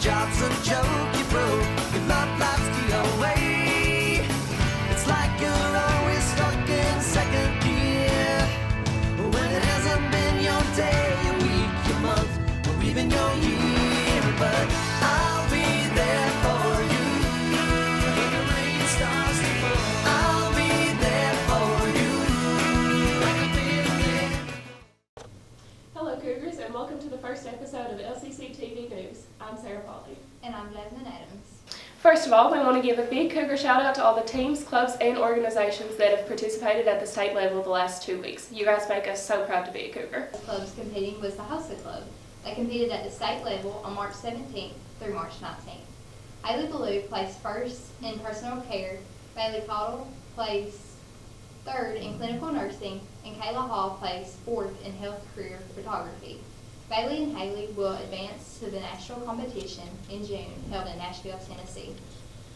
job's a joke, you broke, your love life's the away. It's like you're always stuck in second gear, when it hasn't been your day, your week, your month, or even your year. But I'll be there for you when the rain starts to fall. I'll be there for you. Hello Cougars, and welcome to the first episode of LCC TV News. I'm Sarah Pauly. And I'm Jasmine Adams. First of all, we want to give a big Cougar shout out to all the teams, clubs, and organizations that have participated at the state level the last 2 weeks. You guys make us so proud to be a Cougar. The clubs competing was the Hossa Club. They competed at the state level on March 17th through March 19th. Haley Ballou placed first in personal care, Bailey Cottle placed third in clinical nursing, and Kayla Hall placed fourth in health career photography. Bailey and Haley will advance to the national competition in June, held in Nashville, Tennessee.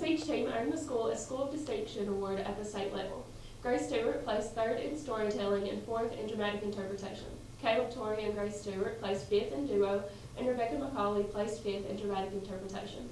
Each team earned the school a School of Distinction award at the state level. Grace Stewart placed third in storytelling and fourth in dramatic interpretation. Caleb Torrey and Grace Stewart placed fifth in duo, and Rebecca McCauley placed fifth in dramatic interpretation.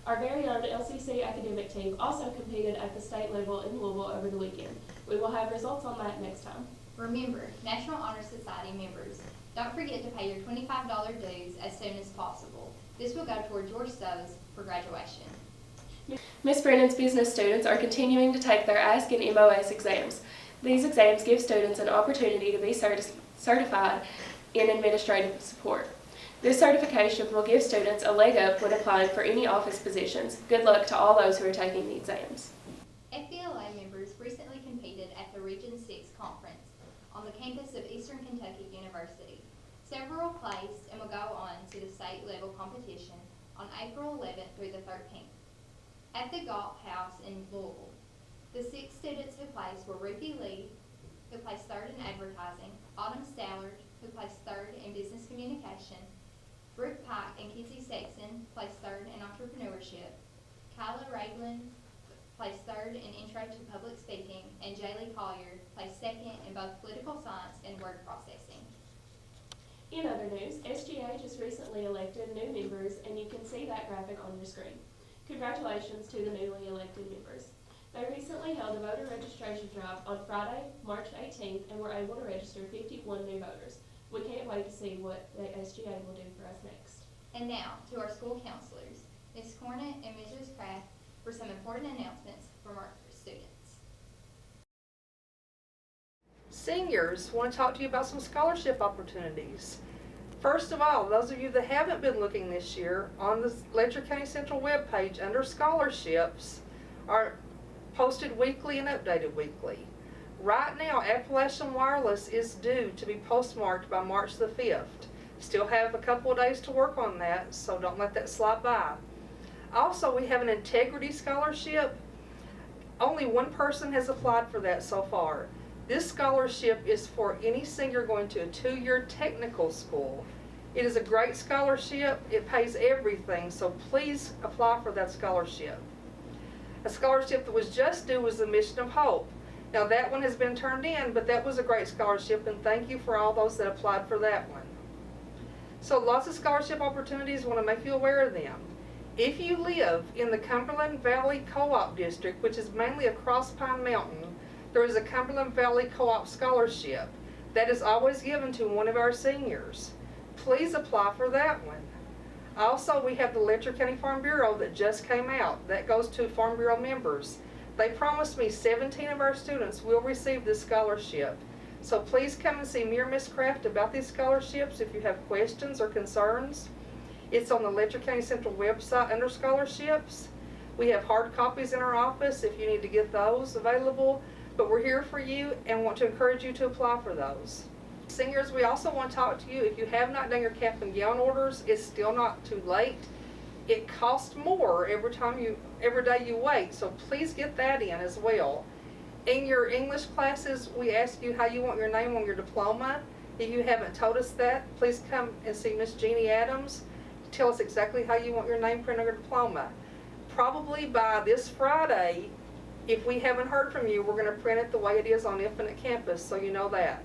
Our very own LCC academic team also competed at the state level in Louisville over the weekend. We will have results on that next time. Remember, National Honor Society members, don't forget to pay your $25 dues as soon as possible. This will go towards your studies for graduation. Miss Brennan's business students are continuing to take their ASK and MOS exams. These exams give students an opportunity to be certified in administrative support. This certification will give students a leg up when applying for any office positions. Good luck to all those who are taking the exams. FBLA members recently competed at the Region 6 conference on the campus of Eastern Kentucky University. Several placed and will go on to the state level competition on April 11th through the 13th. At the Galt House in Louisville, the 6 students who placed were Ruthie Lee, who placed third in advertising, Autumn Stallard, who placed third in business communication, Brooke Pike and Kizzy Sexton placed third in entrepreneurship, Kyla Ragland placed third in intro to public speaking, and Jaylee Collier placed second in both political science and word processing. In other news, SGA just recently elected new members, and you can see that graphic on your screen. Congratulations to the newly elected members. They recently held a voter registration drive on Friday, March 18th, and were able to register 51 new voters. We can't wait to see what the SGA will do for us next. And now, to our school counselors, Ms. Cornett and Mrs. Kraft, for some important announcements from our students. Seniors, want to talk to you about some scholarship opportunities. First of all, those of you that haven't been looking this year, on the Letcher County Central webpage under scholarships are posted weekly and updated weekly. Right now, Appalachian Wireless is due to be postmarked by March the 5th. Still have a couple of days to work on that, so don't let that slide by. Also, we have an integrity scholarship. Only one person has applied for that so far. This scholarship is for any senior going to a 2-year technical school. It is a great scholarship. It pays everything, so please apply for that scholarship. A scholarship that was just due was the Mission of Hope. Now that one has been turned in, but that was a great scholarship, and thank you for all those that applied for that one. So lots of scholarship opportunities, want to make you aware of them. If you live in the Cumberland Valley Co-op District, which is mainly across Pine Mountain, there is a Cumberland Valley Co-op Scholarship that is always given to one of our seniors. Please apply for that one. Also, we have the Letcher County Farm Bureau that just came out. That goes to Farm Bureau members. They promised me 17 of our students will receive this scholarship. So please come and see me or Ms. Kraft about these scholarships if you have questions or concerns. It's on the Letcher County Central website under scholarships. We have hard copies in our office if you need to get those available, but we're here for you and want to encourage you to apply for those. Seniors, we also want to talk to you. If you have not done your cap and gown orders, it's still not too late. It costs more every day you wait, so please get that in as well. In your English classes, we ask you how you want your name on your diploma. If you haven't told us that, please come and see Miss Jeannie Adams. Tell us exactly how you want your name printed on your diploma. Probably by this Friday, if we haven't heard from you, we're going to print it the way it is on Infinite Campus, so you know that.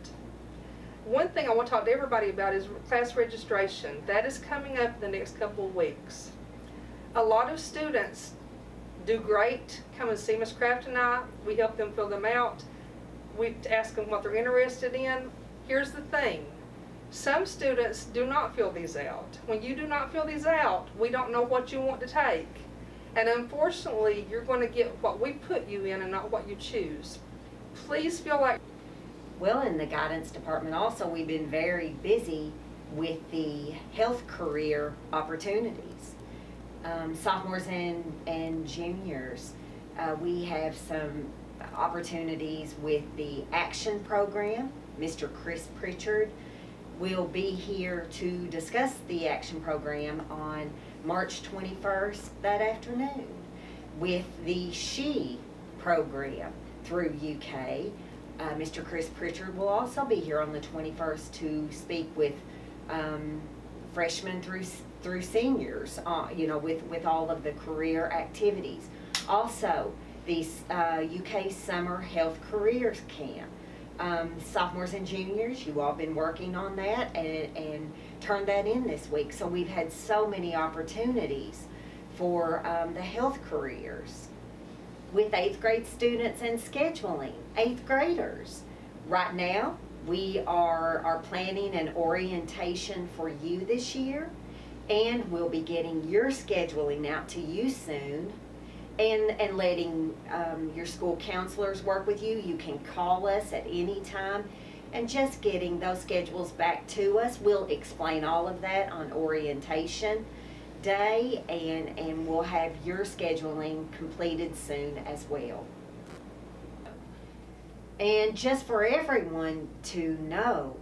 One thing I want to talk to everybody about is class registration. That is coming up in the next couple of weeks. A lot of students do great, come and see Miss Craft and I. We help them fill them out. We ask them what they're interested in. Here's the thing. Some students do not fill these out. When you do not fill these out, we don't know what you want to take. And unfortunately, you're going to get what we put you in and not what you choose. Please feel like... Well, in the guidance department also, we've been very busy with the health career opportunities. Sophomores and juniors, we have some opportunities with the action program. Mr. Chris Pritchard will be here to discuss the action program on March 21st that afternoon. With the SHE program through UK, Mr. Chris Pritchard will also be here on the 21st to speak with freshmen through seniors, with all of the career activities. Also, the UK Summer Health Careers Camp. Sophomores and juniors, you all been working on that and turned that in this week. So we've had so many opportunities for the health careers. With 8th grade students and scheduling, 8th graders. Right now, we are planning an orientation for you this year, and we'll be getting your scheduling out to you soon, and letting your school counselors work with you. You can call us at any time, and just getting those schedules back to us. We'll explain all of that on orientation day, and we'll have your scheduling completed soon as well. And just for everyone to know,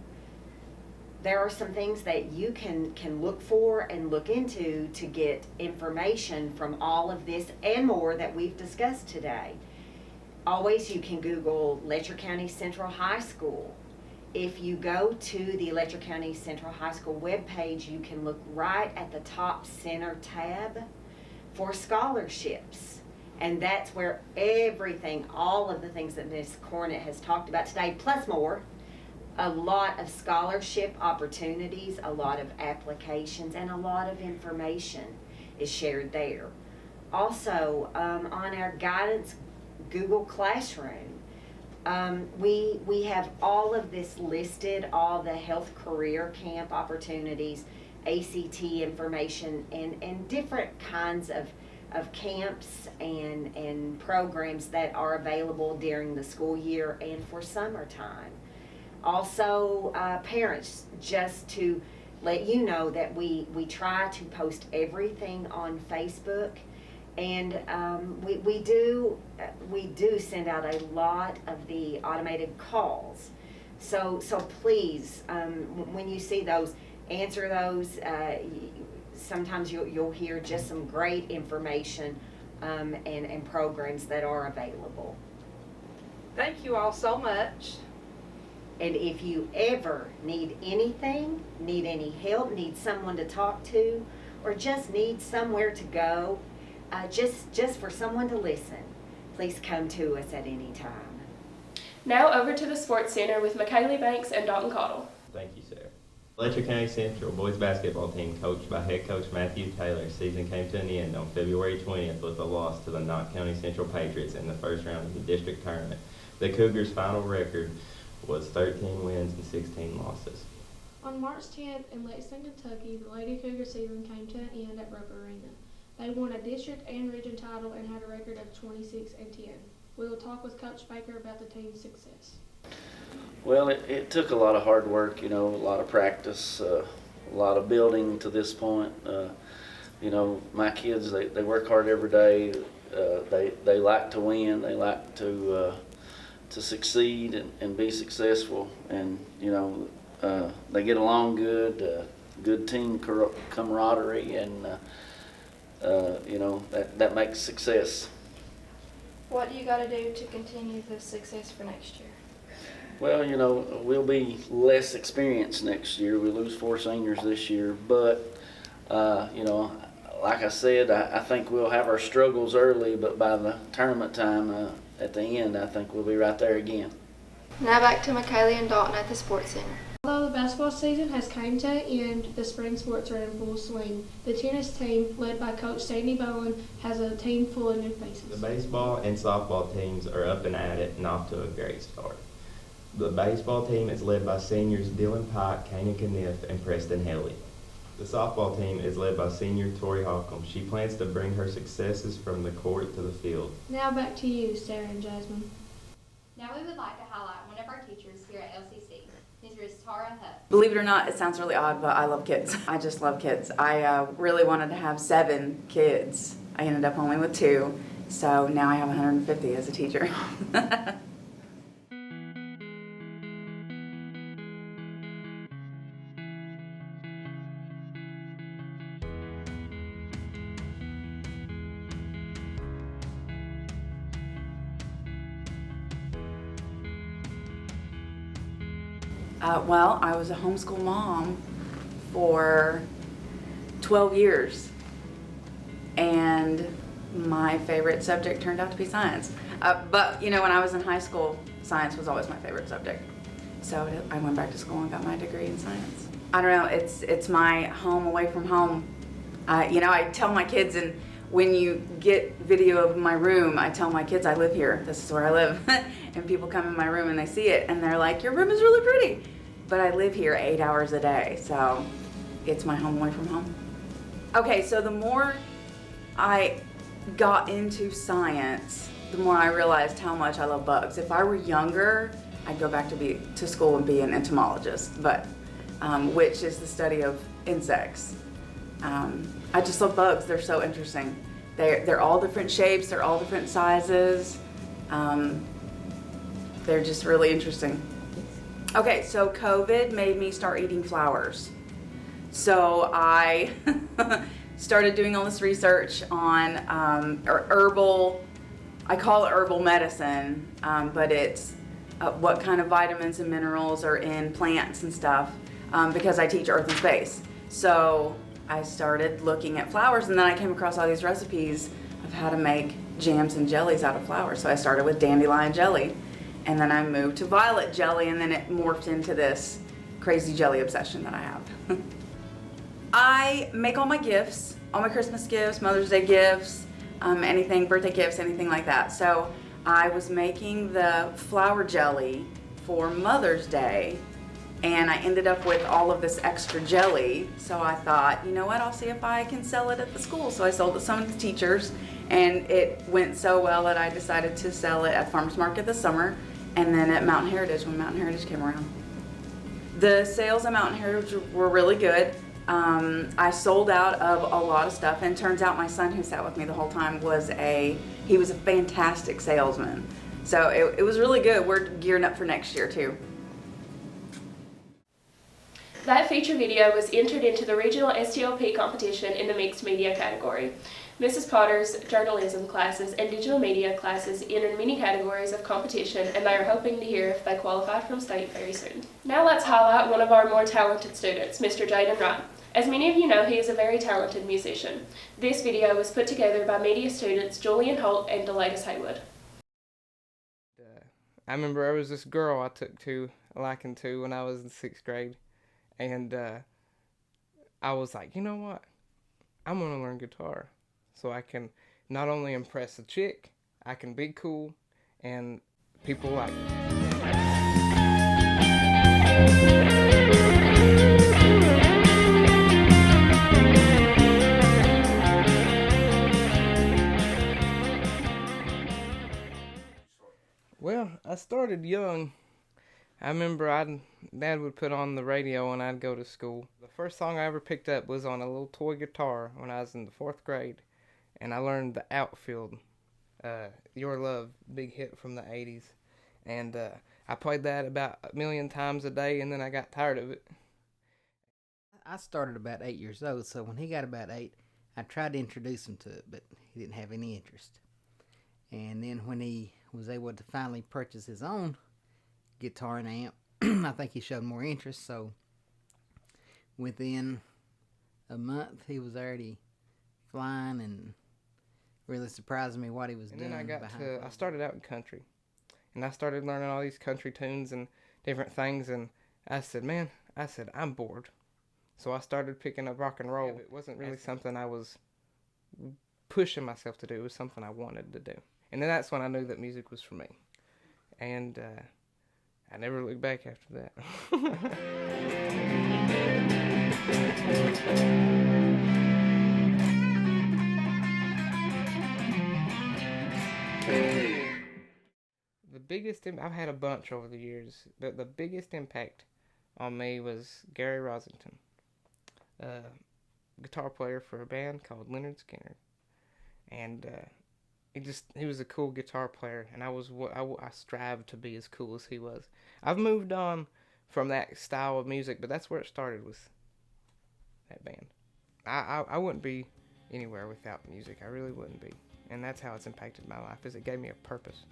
there are some things that you can look for and look into to get information from all of this and more that we've discussed today. Always, you can Google Letcher County Central High School. If you go to the Letcher County Central High School webpage, you can look right at the top center tab for scholarships. And that's where everything, all of the things that Ms. Cornett has talked about today, plus more, a lot of scholarship opportunities, a lot of applications, and a lot of information is shared there. Also, on our guidance Google Classroom, we have all of this listed, all the health career camp opportunities, ACT information, and different kinds of camps and programs that are available during the school year and for summertime. Also, parents, just to let you know that we try to post everything on Facebook, and we do send out a lot of the automated calls. So please, when you see those, answer those. Sometimes you'll hear just some great information and programs that are available. Thank you all so much. And if you ever need anything, need any help, need someone to talk to, or just need somewhere to go, just for someone to listen, please come to us at any time. Now over to the Sports Center with McKaylee Banks and Dalton Cottle. Thank you, Sarah. Letcher County Central boys basketball team, coached by head coach Matthew Taylor, season came to an end on February 20th with a loss to the Knott County Central Patriots in the first round of the district tournament. The Cougars' final record was 13 wins and 16 losses. On March 10th in Lexington, Kentucky, the Lady Cougar season came to an end at Rupp Arena. They won a district and region title and had a record of 26-10. We will talk with Coach Baker about the team's success. Well, it took a lot of hard work, a lot of practice, a lot of building to this point. My kids, they work hard every day. They like to win. They like to succeed and be successful. And, they get along good, good team camaraderie, and, that makes success. What do you got to do to continue the success for next year? Well, we'll be less experienced next year. We lose 4 seniors this year, but, like I said, I think we'll have our struggles early, but by the tournament time, at the end, I think we'll be right there again. Now back to McKaylee and Dalton at the Sports Center. Although the basketball season has come to an end, the spring sports are in full swing. The tennis team, led by Coach Sandy Bowen, has a team full of new The faces. baseball and softball teams are up and at it and off to a great start. The baseball team is led by seniors Dylan Pike, Kanan Kniff, and Preston Haley. The softball team is led by senior Tori Holcomb. She plans to bring her successes from the court to the field. Now back to you, Sarah and Jasmine. Now we would like to highlight one of our teachers here at LCC, Mrs. Tara Huff. Believe it or not, it sounds really odd, but I love kids. I just love kids. I really wanted to have 7 kids. I ended up only with 2, so now I have 150 as a teacher. Well, I was a homeschool mom for 12 years, and my favorite subject turned out to be science. But, you know, when I was in high school, science was always my favorite subject. So I went back to school and got my degree in science. I don't know, it's my home away from home. You know, I tell my kids, and when you get video of my room, I tell my kids I live here, this is where I live. And people come in my room and they see it and they're like, your room is really pretty. But I live here 8 hours a day, so it's my home away from home. Okay, so the more I got into science, the more I realized how much I love bugs. If I were younger, I'd go back to school and be an entomologist, but which is the study of insects. I just love bugs. They're so interesting. They're all different shapes. They're all different sizes. They're just really interesting. Okay, so COVID made me start eating flowers. So I started doing all this research on herbal, I call it herbal medicine, but it's what kind of vitamins and minerals are in plants and stuff, because I teach earth and space. So I started looking at flowers, and then I came across all these recipes of how to make jams and jellies out of flowers. So I started with dandelion jelly, and then I moved to violet jelly, and then it morphed into this crazy jelly obsession that I have. I make all my gifts, all my Christmas gifts, Mother's Day gifts, anything, birthday gifts, anything like that. So I was making the flower jelly for Mother's Day, and I ended up with all of this extra jelly. So I thought, you know what, I'll see if I can sell it at the school. So I sold it to some of the teachers, and it went so well that I decided to sell it at Farmers Market this summer, and then at Mountain Heritage when Mountain Heritage came around. The sales at Mountain Heritage were really good. I sold out of a lot of stuff, and turns out my son, who sat with me the whole time, he was a fantastic salesman. So it was really good. We're gearing up for next year too. That feature video was entered into the regional STLP competition in the mixed media category. Mrs. Potter's journalism classes and digital media classes entered many categories of competition, and they are hoping to hear if they qualify from state very soon. Now let's highlight one of our more talented students, Mr. Jaden Wright. As many of you know, he is a very talented musician. This video was put together by media students Julian Holt and Delatus Haywood. I remember there was this girl I took to a liking to when I was in 6th grade, and I was like, you know what, I'm going to learn guitar so I can not only impress a chick, I can be cool, and people like me. Well, I started young. I remember Dad would put on the radio when I'd go to school. The first song I ever picked up was on a little toy guitar when I was in the 4th grade, and I learned the Outfield, Your Love, big hit from the 80s. And I played that about 1 million times a day, and then I got tired of it. I started about 8 years old, so when he got about 8, I tried to introduce him to it, but he didn't have any interest. And then when he was able to finally purchase his own guitar and amp, I think he showed more interest, so within a month he was already flying and really surprised me what he was doing. And then I started out in country, and I started learning all these country tunes and different things, and I said, man, I'm bored. So I started picking up rock and roll. It wasn't really something I was pushing myself to do. It was something I wanted to do. And then that's when I knew that music was for me. And I never looked back after that. The biggest, I've had a bunch over the years. The biggest impact on me was Gary Rosington, guitar player for a band called Leonard Skinner. And he was a cool guitar player, and I strived to be as cool as he was. I've moved on from that style of music, but that's where it started, with that band. I wouldn't be anywhere without music. I really wouldn't be. And that's how it's impacted my life, is it gave me a purpose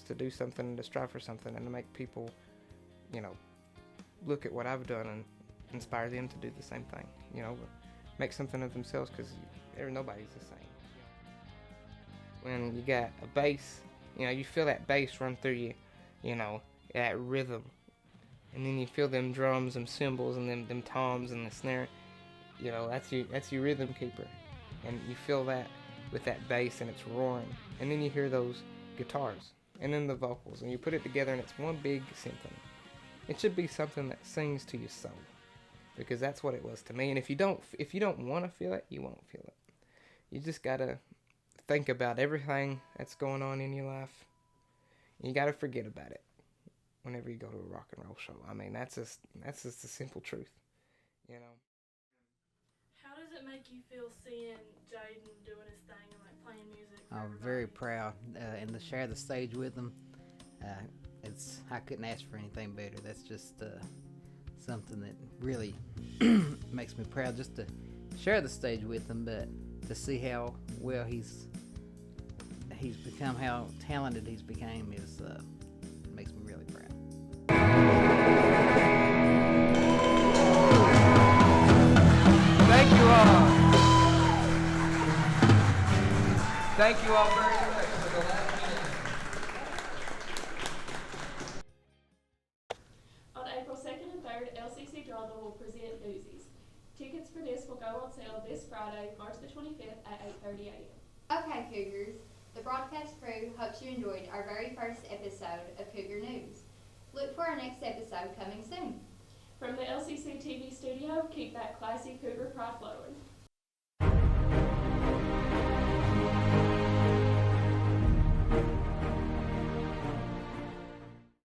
to do something and to strive for something and to make people, look at what I've done and inspire them to do the same thing, make something of themselves, because nobody's the same. When you got a bass, you feel that bass run through you, that rhythm, and then you feel them drums and cymbals and them toms and the snare, that's your rhythm keeper, and you feel that with that bass and it's roaring, and then you hear those guitars and then the vocals, and you put it together and it's one big symphony. It should be something that sings to your soul, because that's what it was to me. And if you don't want to feel it, you won't feel it. You just gotta think about everything that's going on in your life. You gotta forget about it whenever you go to a rock and roll show. I mean, that's just the simple truth, How does it make you feel seeing Jaden doing his thing and like playing music? I'm very proud, and to share the stage with him. I couldn't ask for anything better. That's just something that really makes me proud, just to share the stage with him, but to see how well he's become, how talented he's became, is makes me really proud. Thank you all. Thank you all very much for the last minute. On April 2nd and 3rd, LCC Drama will present Newsies. Tickets for this will go on sale this Friday, March the 25th at 8:30 a.m. Okay, Cougars, the broadcast crew hopes you enjoyed our very first episode of Cougar News. Look for our next episode coming soon. From the LCC TV studio, keep that classy Cougar pride flowing.